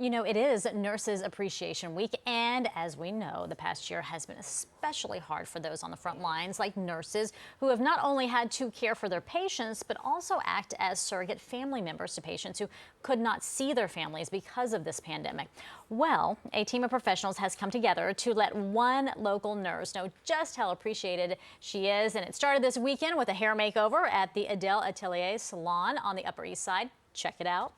You know, it is Nurses Appreciation Week, and as we know, the past year has been especially hard for those on the front lines, like nurses who have not only had to care for their patients, but also act as surrogate family members to patients who could not see their families because of this pandemic. Well, a team of professionals has come together to let one local nurse know just how appreciated she is, and it started this weekend with a hair makeover at the Adele Atelier Salon on the Upper East Side. Check it out.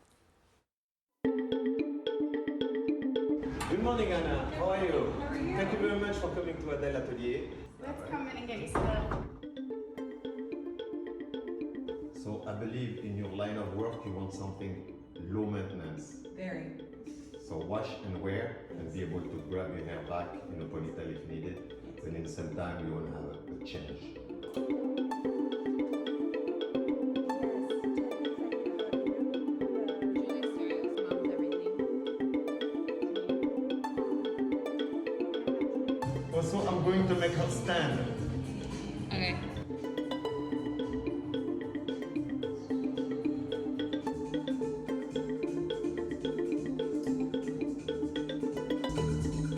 Good morning, Anna. How are you? Thank you very much for coming to Adele Atelier. Let's come in and get you set. So I believe in your line of work you want something low maintenance. Very. So wash and wear and be able to grab your hair back in a ponytail if needed. But in the same time you want to have a change. Also, I'm going to make her stand. Okay.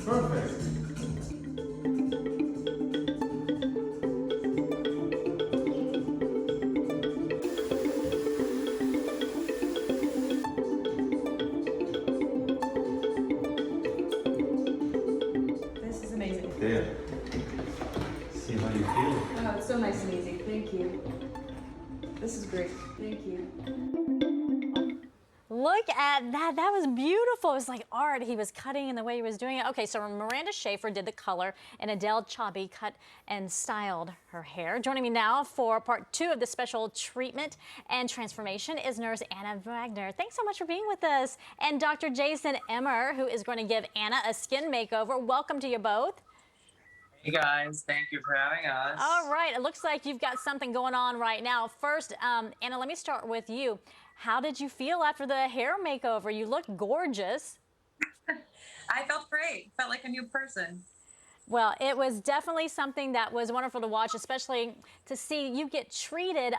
Perfect. This is amazing. There. See how you feel? Oh, it's so nice and easy. Thank you. This is great. Thank you. Look at that. That was beautiful. It was like art. He was cutting and the way he was doing it. Okay, so Miranda Schaefer did the color and Adele Chabi cut and styled her hair. Joining me now for part 2 of the special treatment and transformation is nurse Anna Wagner. Thanks so much for being with us. And Dr. Jason Emmer, who is going to give Anna a skin makeover. Welcome to you both. Hey guys, thank you for having us. All right, it looks like you've got something going on right now. First, Anna, let me start with you. How did you feel after the hair makeover? You look gorgeous. I felt great. Felt like a new person. Well, it was definitely something that was wonderful to watch, especially to see you get treated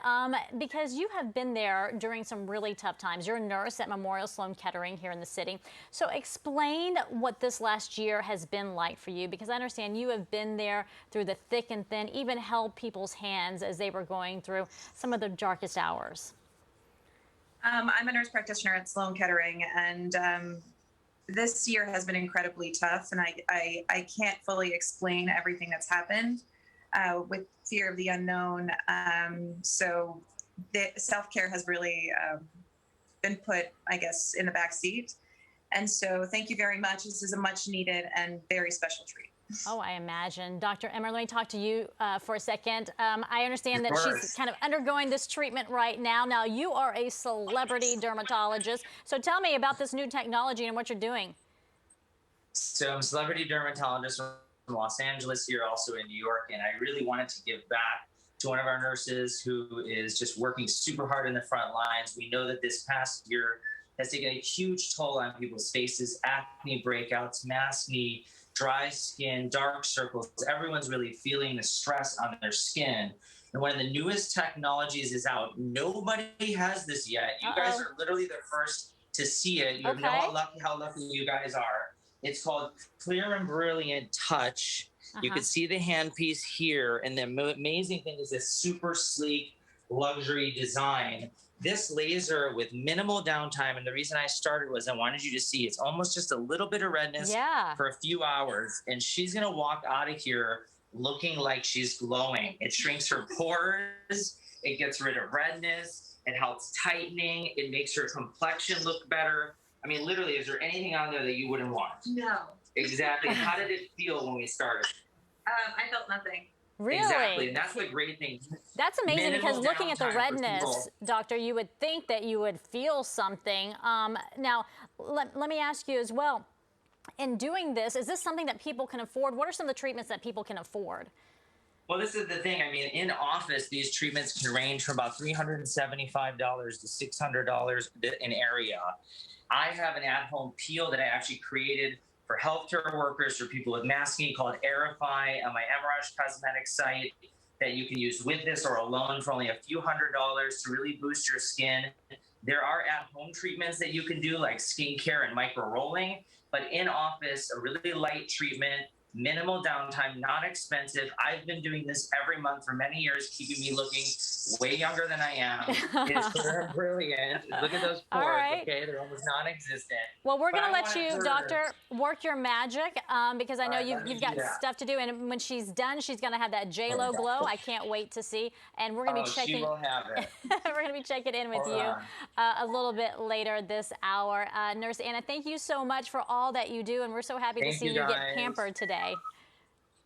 because you have been there during some really tough times. You're a nurse at Memorial Sloan Kettering here in the city. So explain what this last year has been like for you, because I understand you have been there through the thick and thin, even held people's hands as they were going through some of the darkest hours. I'm a nurse practitioner at Sloan Kettering, and this year has been incredibly tough, and I can't fully explain everything that's happened with fear of the unknown. So the self-care has really been put, I guess, in the back seat. And so thank you very much. This is a much needed and very special treat. Oh, I imagine. Dr. Emmer, let me talk to you for a second. I understand that Of she's course. kind of undergoing this treatment right now. Now, you are a celebrity dermatologist. So tell me about this new technology and what you're doing. So I'm a celebrity dermatologist from Los Angeles here, also in New York, and I really wanted to give back to one of our nurses who is just working super hard in the front lines. We know that this past year has taken a huge toll on people's faces, acne breakouts, maskne, dry skin, dark circles. Everyone's really feeling the stress on their skin. And one of the newest technologies is out. Nobody has this yet. You guys are literally the first to see it. You have no how lucky you guys are. It's called Clear and Brilliant Touch. You can see the handpiece here. And the amazing thing is this super sleek luxury design. This laser with minimal downtime, and the reason I started was I wanted you to see it's almost just a little bit of redness for a few hours, and she's gonna walk out of here looking like she's glowing. It shrinks her pores, it gets rid of redness, it helps tightening, it makes her complexion look better. I mean, literally, is there anything on there that you wouldn't want? No. Exactly. How did it feel when we started? I felt nothing. Really? Exactly, and that's the great thing. That's amazing, Minimal because looking at the downtime for redness, people. doctor, you would think that you would feel something. Now, let me ask you as well, in doing this, is this something that people can afford? What are some of the treatments that people can afford? Well, this is the thing. I mean, in office, these treatments can range from about $375 to $600 an area. I have an at-home peel that I actually created for healthcare workers, for people with maskne, called Aerify on my Emerage Cosmetics site, that you can use with this or alone for only a few $100s to really boost your skin. There are at-home treatments that you can do, like skincare and micro-rolling, but in office, a really light treatment, minimal downtime, not expensive. I've been doing this every month for many years, keeping me looking way younger than I am. It's brilliant. Look at those All pores, right. okay? They're almost non-existent. Well, we're But going to I let wanted you, her- doctor, work your magic because I know All right, let me you've got do that. stuff to do. And when she's done, she's going to have that J-Lo glow. I can't wait to see. And we're going to Oh, be she checking. will have it. We're going to be checking in with Hold you on. a little bit later this hour. Nurse Anna, thank you so much for all that you do. And we're so happy to Thank see you, you get guys. pampered today.